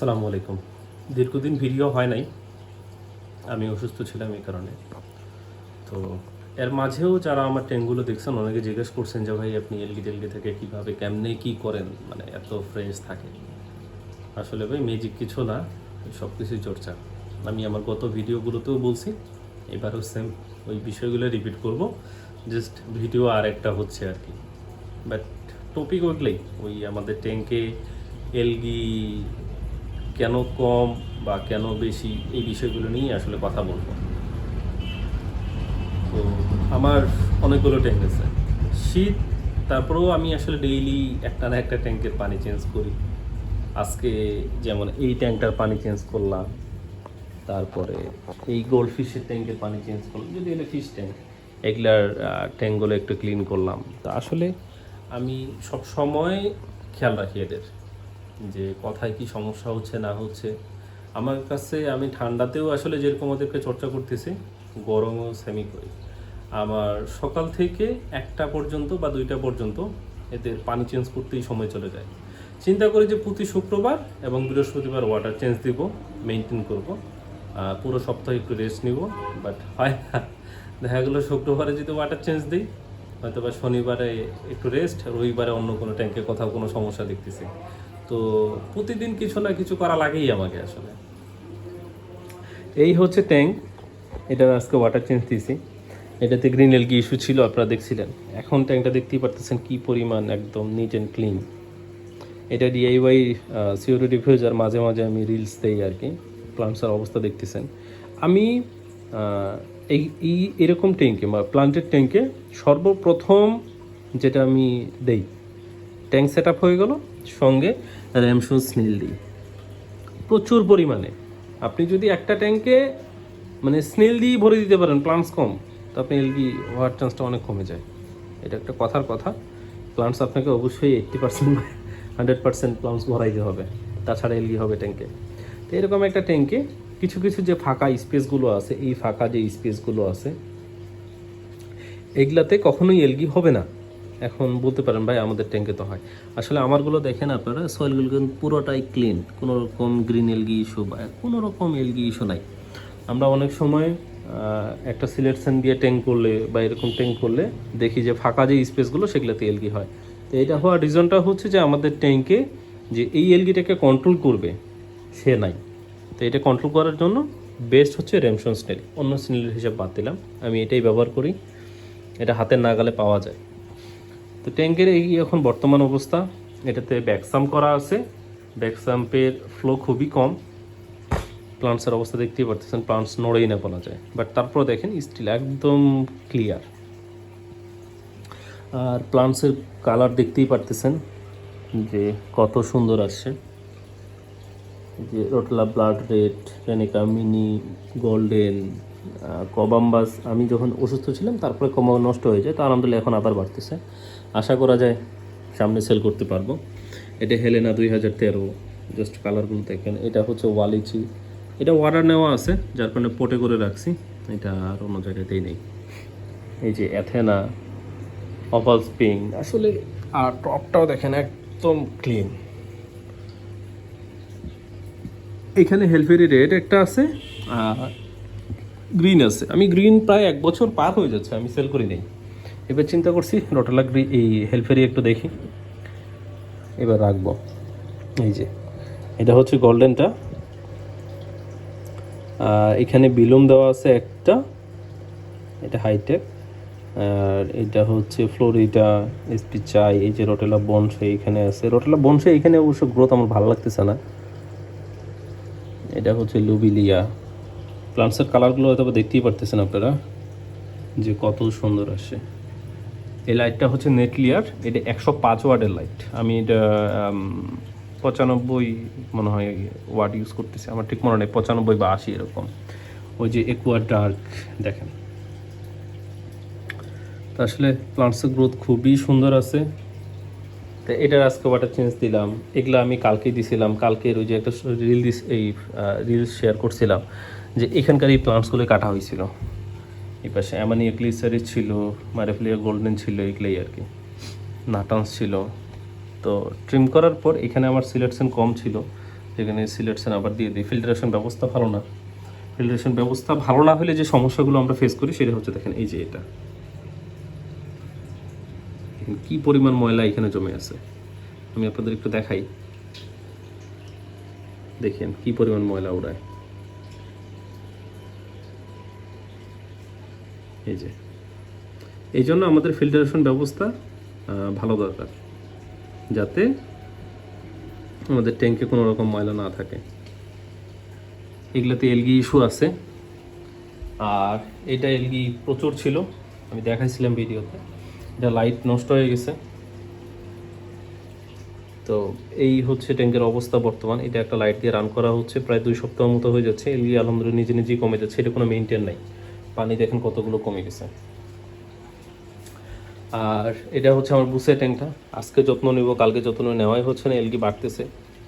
আসসালামু আলাইকুম। দীর্ঘদিন ভিডিও হয় নাই, আমি অসুস্থ ছিলাম এই কারণে। তো এর মাঝেও যারা আমার ট্যাঙ্কগুলো দেখছেন অনেকে জিজ্ঞেস করছেন যে ভাই আপনি এলগি টেলগি থেকে কীভাবে কেমনে কী করেন, মানে এত ফ্রেশ থাকে। আসলে ভাই ম্যাজিক কিছু না, সব কিছুই চর্চা। আমি আমার গত ভিডিওগুলোতেও বলছি, এবারও সেম ওই বিষয়গুলো রিপিট করব। জাস্ট ভিডিও আর একটা হচ্ছে আর কি, বাট টপিক ওইগুলোই, ওই আমাদের ট্যাঙ্কে এলগি কেন কম বা কেন বেশি এই বিষয়গুলো নিয়ে আসলে কথা বলবো। তো আমার অনেকগুলো ট্যাঙ্ক আছে, শীত, তারপরেও আমি আসলে ডেইলি একটা না একটা ট্যাঙ্কের পানি চেঞ্জ করি। আজকে যেমন এই ট্যাঙ্কটার পানি চেঞ্জ করলাম, তারপরে এই গোল্ড ফিশের ট্যাঙ্কের পানি চেঞ্জ করলাম, যদি এটা ফিশ ট্যাঙ্ক, এগুলার ট্যাঙ্কগুলো একটু ক্লিন করলাম। তো আসলে আমি সব সময় খেয়াল রাখি এদের, যে কথায় কি সমস্যা হচ্ছে না হচ্ছে। আমার কাছে আমি ঠান্ডাতেও আসলে যেরকম ওদেরকে চর্চা করতেছি, গরমও সেমি করি। আমার সকাল থেকে 1টা পর্যন্ত বা 2টা পর্যন্ত এদের পানি চেঞ্জ করতেই সময় চলে যায়। চিন্তা করি যে প্রতি শুক্রবার এবং বৃহস্পতিবার ওয়াটার চেঞ্জ দিব, মেনটেন করব, পুরো সপ্তাহে একটু রেস্ট নিব। বাট হয় না, দেখা গেলো শুক্রবারে যদি ওয়াটার চেঞ্জ দিই, হয়তো বা শনিবারে একটু রেস্ট, রবিবারে অন্য কোনো ট্যাঙ্কে কোথাও কোনো সমস্যা দেখতেছি। তো প্রতিদিন কিছু না কিছু করা লাগেই আমাকে আসলে। এই হচ্ছে ট্যাঙ্ক, এটার আজকে ওয়াটার চেঞ্জ দিয়েছি। এটাতে গ্রিন এলগি ইস্যু ছিল, আপনারা দেখছিলেন। এখন ট্যাঙ্কটা দেখতেই পারতেছেন কি পরিমাণ একদম নিট অ্যান্ড ক্লিন। এটা ডিআইওয়াই সিওরি ডিফিউজার, মাঝে মাঝে আমি রিলস দেই আর কি। প্লান্টসের অবস্থা দেখতেছেন। আমি এই এরকম ট্যাঙ্কে বা প্লান্টের ট্যাঙ্কে সর্বপ্রথম যেটা আমি দেই, ট্যাঙ্ক সেট আপ হয়ে গেল, সঙ্গে র্যামশন স্নিল দিই প্রচুর পরিমাণে। আপনি যদি একটা ট্যাঙ্কে মানে স্নেল দিয়ে ভরে দিতে পারেন, প্লান্টস কম, তো আপনি এলগি হওয়ার চান্সটা অনেক কমে যায়। এটা একটা কথার কথা। প্লান্টস আপনাকে অবশ্যই 80% 100% প্লান্টস ভরাইতে হবে, তাছাড়া এলগি হবে ট্যাঙ্কে। তো এরকম একটা ট্যাঙ্কে কিছু কিছু যে ফাঁকা স্পেসগুলো আছে, এই ফাঁকা যে স্পেসগুলো আছে, এগুলাতে কখনোই এলগি হবে না। এখন বলতে পারেন ভাই আমাদের ট্যাঙ্কে তো হয়। আসলে আমারগুলো দেখেন আপনারা, সয়েলগুলো কিন্তু পুরোটাই ক্লিন, কোনো রকম গ্রিন এলগি ইস্যু বা কোনো রকম এলগি ইস্যু নাই। আমরা অনেক সময় একটা সিলেকশন দিয়ে ট্যাঙ্ক করলে বা এরকম ট্যাঙ্ক করলে দেখি যে ফাঁকা যে স্পেসগুলো সেগুলোতে এলগি হয়। তো এটা হওয়ার রিজনটা হচ্ছে যে আমাদের ট্যাঙ্কে যে এই এলগিটাকে কন্ট্রোল করবে সে নাই। তো এটা কন্ট্রোল করার জন্য বেস্ট হচ্ছে র্যামশন স্নেল। অন্য স্নেলের হিসাব বাদ দিলাম, আমি এটাই ব্যবহার করি, এটা হাতের নাগালে পাওয়া যায়। তো ট্যাঙ্কের এই এখন বর্তমান অবস্থা, এটাতে ব্যাকসাম করা আছে, ব্যাকসাম্পের ফ্লো খুবই কম। প্লান্টসের অবস্থা দেখতেই পারতেছেন, প্লান্টস নড়েই না বলা যায়, বাট তারপর দেখেন স্টিল একদম ক্লিয়ার। আর প্লান্টসের কালার দেখতেই পারতেছেন যে কত সুন্দর আসছে, যে রোটলা ব্লাড রেড, রেনিকা মিনি, গোল্ডেন, কবাম্বাস। আমি যখন অসুস্থ ছিলাম তারপরে কমা নষ্ট হয়ে যায়, তো আলহামদুলিল্লাহ এখন আবার বাড়তেছে। আশা করা যায় সামনে সেল করতে পারবো। এটা হেলেনা 2013, জাস্ট কালারগুলো দেখেন। এটা হচ্ছে ওয়ালিচি, এটা অর্ডার নেওয়া আছে যার কারণে পোটে করে রাখছি, এটা আর অন্য জায়গাতেই নেই। এই যে অ্যাথেনা, অপাল স্প্রিং আসলে। আর টপটাও দেখেন একদম ক্লিন। এখানে হেলফেরি রেড একটা আছে, গ্রিন আছে। আমি গ্রিন প্রায় 1 বছর পার হয়ে যাচ্ছে, আমি সেল করি নাই। এবার চিন্তা করছি রোটালা এই হেলফেরি একটু দেখি, এবার রাখবো। এই যে এটা হচ্ছে গোল্ডেনটা, এখানে বিলুম দেওয়া আছে একটা, এটা হাইটেক। আর এটা হচ্ছে ফ্লোরিডা এসপি চাই। এই যে রোটেলা বনসে এখানে আছে, রোটেলা বনসে এখানে অবশ্য গ্রোথ আমার ভালো লাগতেছে না। এটা হচ্ছে লুবিলিয়া। প্লান্টসের কালারগুলো হয়তো দেখতেই পারতেছেন আপনারা যে কত সুন্দর আসে। এই লাইটটা হচ্ছে নেটলিয়ার, এটা 105 ওয়াটের লাইট। আমি এটা 95 মনে হয় ওয়াট ইউজ করতেছি, আমার ঠিক মনে নেই, 95 বা 80 এরকম। ওই যে একুয়া ডার্ক দেখেন। তো আসলে প্লান্টসের গ্রোথ খুবই সুন্দর আছে। তো এটার আজকে ওয়াটার চেঞ্জ দিলাম। এগুলো আমি কালকেই দিছিলাম, কালকের ওই যে একটা রিলস শেয়ার করছিলাম যে এখানকার এই প্লান্টসগুলো কাটা হয়েছিল। এই পাশে অ্যামানিয়া গ্লিসারিস ছিল, মারেফলিয়া গোল্ডেন ছিল, এগুলোই আর কি। নাটান্স ছিল। তো ট্রিম করার পর এখানে আমার সিলেকশন কম ছিল, যেখানে সিলেকশন আবার দিয়ে দিই। ফিল্টারেশন ব্যবস্থা ভালো না। ফিল্টারেশন ব্যবস্থা ভালো না হলে যে সমস্যাগুলো আমরা ফেস করি সেটা হচ্ছে দেখেন এই যে এটা কি পরিমাণ ময়লা এখানে জমে আছে। আমি আপনাদের একটু দেখাই, দেখেন কি পরিমাণ ময়লা উড়ায়। এই যে এই জন্য আমাদের ফিল্টারেশন ব্যবস্থা ভালো দরকার, যাতে আমাদের ট্যাঙ্কে কোনো রকম ময়লা না থাকে। এগুলোতে এলগি ইস্যু আছে, আর এটা এলগি প্রচুর ছিল, আমি দেখাইছিলাম ভিডিওতে। এটা লাইট নষ্ট হয়ে গেছে। তো এই হচ্ছে ট্যাঙ্কের অবস্থা বর্তমান। এটা একটা লাইট দিয়ে রান করা হচ্ছে, প্রায় 2 সপ্তাহ মতো হয়ে যাচ্ছে। এলগি আলহামদুলিল্লাহ নিজে নিজেই কমে যাচ্ছে, এটা কোনো মেনটেন নাই। পানি দেখেন কতগুলো কমে গেছে। আর এটা হচ্ছে আমার বুসে ট্যাঙ্কটা, আজকে যত্ন নেব, কালকে যত্ন নেওয়াই হচ্ছে না, এলগি বাড়তেছে,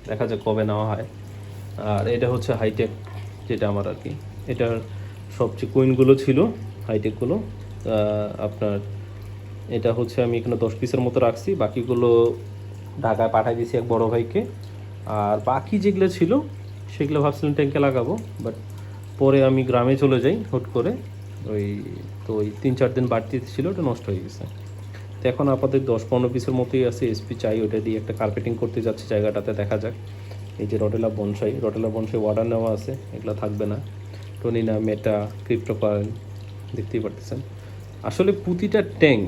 দেখা যাক কবে নেওয়া হয়। আর এটা হচ্ছে হাইটেক, যেটা আমার আর কি এটার সবচেয়ে কুইনগুলো ছিল হাইটেকগুলো। আপনার এটা হচ্ছে আমি এখানে 10 পিসের মতো রাখছি, বাকিগুলো ঢাকায় পাঠিয়ে দিয়েছি এক বড় ভাইকে। আর বাকি যেগুলো ছিল সেগুলো ভাবছিলাম ট্যাঙ্কে লাগাবো, বাট পরে আমি গ্রামে চলে যাই হুট করে, ওই 3-4 দিন বাড়তি ছিল, ওটা নষ্ট হয়ে গেছে। তো এখন আপাতত 10-15 পিসের মতোই আছে। এসপি চাই, ওটা দিয়ে একটা কার্পেটিং করতে যাচ্ছি জায়গাটাতে, দেখা যাক। এই যে রটেলা বনসাই অর্ডার নেওয়া আছে, এগুলো থাকবে না। টনিনা, মেটা, ক্রিপ্টোকয়েন দেখতেই পারতেছেন। আসলে প্রতিটা ট্যাঙ্ক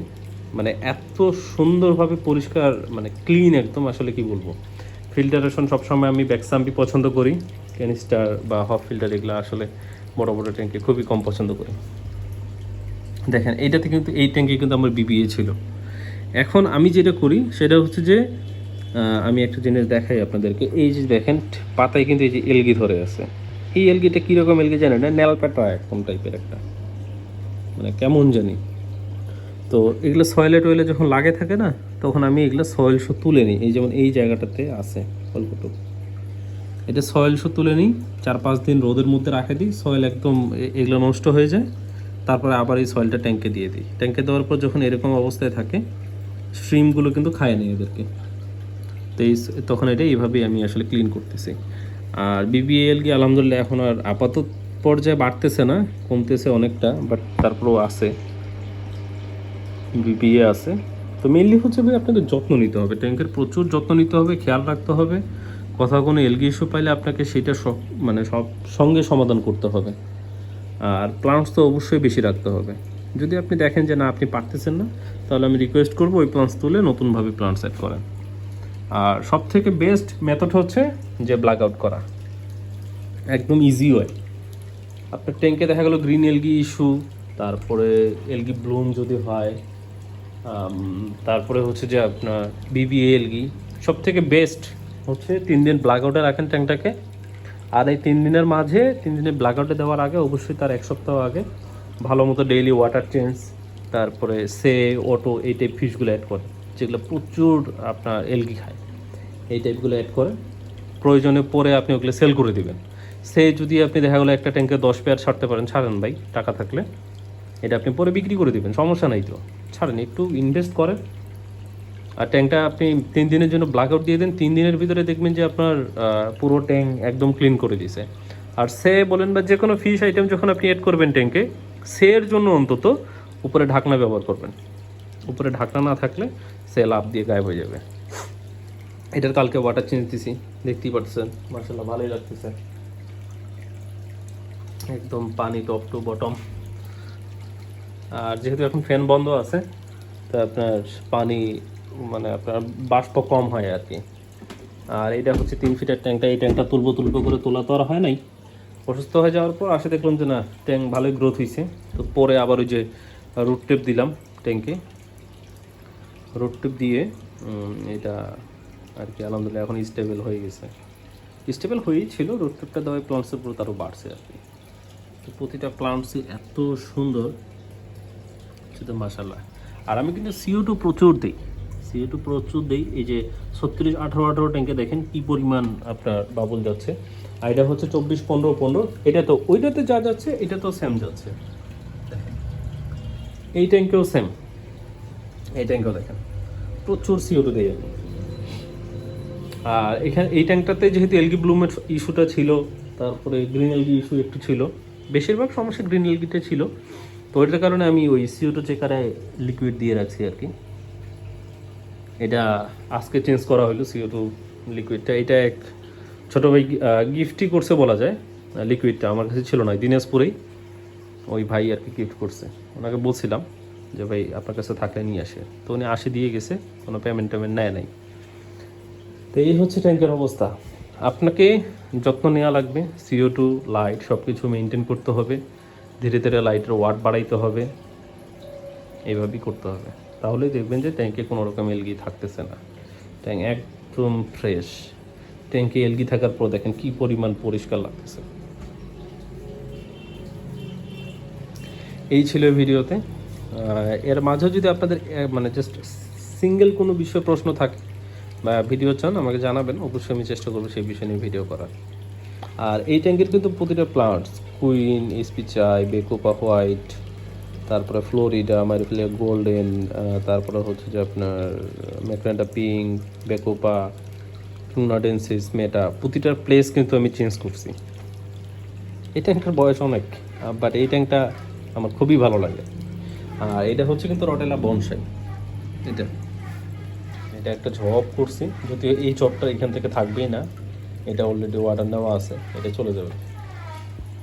মানে এত সুন্দরভাবে পরিষ্কার, মানে ক্লিন একদম, আসলে কি বলবো। ফিল্টারেশন সবসময় আমি ব্যাকসাম্পি পছন্দ করি, ক্যানিস্টার বা হফ ফিল্টার এগুলো আসলে বড় বড় ট্যাঙ্কে খুবই কম পছন্দ করি। দেখেন এইটাতে কিন্তু, এই ট্যাঙ্কে কিন্তু আমার বিবিএ ছিল। এখন আমি যেটা করি সেটা হচ্ছে যে আমি একটা জিনিস দেখাই আপনাদেরকে। এই যে দেখেন পাতায় কিন্তু এই যে এলগি ধরে আছে। এই এলগিটা কীরকম এলগি জানেন না, নেলপাটা এরকম টাইপের একটা, মানে কেমন জানি। তো এগুলো সয়েলে টয়েলে যখন লাগে থাকে না, তখন আমি এগুলো সয়েল শো তুলে নিই। এই যেমন এই জায়গাটাতে আছে অল্পটুকু, এটা সয়েল শো তুলে নিই, 4-5 দিন রোদের মধ্যে রাখে দিই, সয়েল একদম এগুলো নষ্ট হয়ে যায়। তারপরে আবার এই সয়েলটা ট্যাঙ্কে দিয়ে দিই। ট্যাঙ্কে দেওয়ার পর যখন এরকম অবস্থায় থাকে, স্ট্রিমগুলো কিন্তু খায় নেই এদেরকে। তো তখন এটা এইভাবেই আমি আসলে ক্লিন করতেছি। আর বিবিএল কি আলহামদুলিল্লাহ এখন আর আপাতত পর্যায়ে বাড়তেছে না, কমতেছে অনেকটা, বাট তারপরেও আছে, বিবিএ আছে। তো মেনলি হচ্ছে ভাই আপনাকে যত্ন নিতে হবে, ট্যাঙ্কের প্রচুর যত্ন নিতে হবে, খেয়াল রাখতে হবে। কোথাও কোনো এলগি ইস্যু পাইলে আপনাকে সেটা সব সঙ্গে সমাধান করতে হবে। আর প্লান্টস তো অবশ্যই বেশি রাখতে হবে। যদি আপনি দেখেন যে না আপনি পারতেছেন না, তাহলে আমি রিকোয়েস্ট করবো ওই প্লান্টস তুলে নতুনভাবে প্লান্ট সেট করেন। আর সব থেকে বেস্ট মেথড হচ্ছে যে ব্ল্যাক আউট করা, একদম ইজি হয়। আপনার ট্যাঙ্কে দেখা গেলো গ্রিন এলগি ইস্যু, তারপরে এলগি ব্লুম যদি হয়, তারপরে হচ্ছে যে আপনার বিবিএ এলগি, সব থেকে বেস্ট হচ্ছে 3 দিন ব্ল্যাক আউটে রাখেন ট্যাঙ্কটাকে। আর এই 3 দিনের মাঝে, 3 দিনের ব্ল্যাক আউটে দেওয়ার আগে অবশ্যই তার 1 সপ্তাহ আগে ভালো মতো ডেইলি ওয়াটার চেঞ্জ, তারপরে অটো এই টাইপ ফিশগুলো অ্যাড করে, যেগুলো প্রচুর আপনার এলগি খায়, এই টাইপগুলো অ্যাড করে প্রয়োজনে পরে আপনি ওগুলো সেল করে দেবেন। যদি আপনি দেখা গেলো একটা ট্যাঙ্কে 10 পেয়ার ছাড়তে পারেন, ছাড়েন ভাই, টাকা থাকলে এটা আপনি পরে বিক্রি করে দেবেন, সমস্যা নাই। তো ছাড়েন, একটু ইনভেস্ট করেন। আর ট্যাঙ্কটা আপনি 3 দিনের জন্য ব্ল্যাক আউট দিয়ে দেন, 3 দিনের ভিতরে দেখবেন যে আপনার পুরো ট্যাঙ্ক একদম ক্লিন করে দিয়েছে। আর বলেন বা যে কোনো ফিশ আইটেম যখন আপনি অ্যাড করবেন ট্যাঙ্কে, এর জন্য অন্তত উপরে ঢাকনা ব্যবহার করবেন। উপরে ঢাকনা না থাকলে লাফ দিয়ে গায়েব হয়ে যাবে। এটার কালকে ওয়াটার চেঞ্জ দিছি, দেখতেই পাচ্ছেন মাশাআল্লাহ ভালোই লাগতেছে, একদম পানি টপ টু বটম। আর যেহেতু এখন ফ্যান বন্ধ আছে, তো আপনার পানি মানে আপনার বাষ্প কম হয় আর কি। আর এটা হচ্ছে 3 ফিটের ট্যাঙ্কটা, এই ট্যাঙ্কটা তুলবো করে তোলা তো আর হয় নাই। অসুস্থ হয়ে যাওয়ার পর আসে দেখলাম যে না, ট্যাঙ্ক ভালোই গ্রোথ হয়েছে। তো পরে আবার ওই যে রুট টেপ দিলাম ট্যাঙ্কে, রুট টেপ দিয়ে এটা আর কি আলহামদুলিল্লাহ এখন স্টেবল হয়ে গেছে। স্টেবল হয়েই ছিল, রুট টেপটা দেওয়ায় প্লান্টসের গ্রোথ আরও বাড়ছে আর কি। তো প্রতিটা প্লান্টসই এত সুন্দর, সেটা মাশাআল্লাহ। আর আমি কিন্তু CO2 প্রচুর দিই, এই যে 36-18 ট্যাঙ্কে দেখেন কি পরিমাণ আপনার বাবুল যাচ্ছে। আর এটা হচ্ছে 24-15-15, এটা তো ওইটাতে যা যাচ্ছে এটা তো সেম যাচ্ছে। এই ট্যাঙ্কেও সেম, এই ট্যাঙ্কেও দেখেন প্রচুর CO2 দেয় আমি। আর এখানে এই ট্যাঙ্কটাতে যেহেতু এলগি ব্লুমের ইস্যুটা ছিল, তারপরে গ্রিন এলগি ইস্যু একটু ছিল, বেশিরভাগ সমস্যা গ্রিন এলগিটা ছিল। তো ওইটার কারণে আমি ওই CO2 চেকারে লিকুইড দিয়ে রাখছি আর কি। এটা আজকে চেঞ্জ করা হলো CO2 লিকুইডটা। এটা এক ছোটো ভাই গিফটই করছে বলা যায়। লিকুইডটা আমার কাছে ছিল না, দিনাজপুরেই ওই ভাই আর কি গিফট করছে। ওনাকে বলছিলাম যে ভাই আপনার কাছে থাকলে নিয়ে আসে, তো উনি আসে দিয়ে গেছে, কোনো পেমেন্ট নেয় নাই। তো এই হচ্ছে ট্যাঙ্কের অবস্থা। আপনাকে যত্ন নেওয়া লাগবে, CO2 লাইট সব কিছু মেনটেন করতে হবে, ধীরে ধীরে লাইটের ওয়াট বাড়াইতে হবে, এইভাবেই করতে হবে। তাহলেই দেখবেন যে ট্যাঙ্কে কোনো রকম এলগি থাকতেছে না, ট্যাঙ্ক একদম ফ্রেশ। ট্যাঙ্কে এলগি থাকার পর দেখেন কি পরিমাণ পরিষ্কার লাগতেছে। এই ছিল ভিডিওতে। এর মাঝেও যদি আপনাদের মানে জাস্ট সিঙ্গেল কোনো বিষয়ে প্রশ্ন থাকে বা ভিডিও চান আমাকে জানাবেন, অবশ্যই আমি চেষ্টা করবো সেই বিষয় নিয়ে ভিডিও করার। আর এই ট্যাঙ্কের কিন্তু প্রতিটা প্লান্টস, কুইন, এসপিচাই, বেকোপা হোয়াইট, তারপরে ফ্লোরিডা, মারিফ্লিয়া গোল্ডেন, তারপরে হচ্ছে যে আপনার ম্যাকরেন্টা পিঙ্ক, বেকোপা, টুনাডেন্সিস, মেটা, প্রতিটার প্লেস কিন্তু আমি চেঞ্জ করছি। এই ট্যাঙ্কটার বয়স অনেক, বাট এই ট্যাঙ্কটা আমার খুবই ভালো লাগে। আর এটা হচ্ছে কিন্তু রটেলা বনসাই। এটা এটা একটা ঝপ করছি, যদিও এই চপটা এখান থেকে থাকবেই না, এটা অলরেডি অর্ডার নেওয়া আছে, এটা চলে যাবে।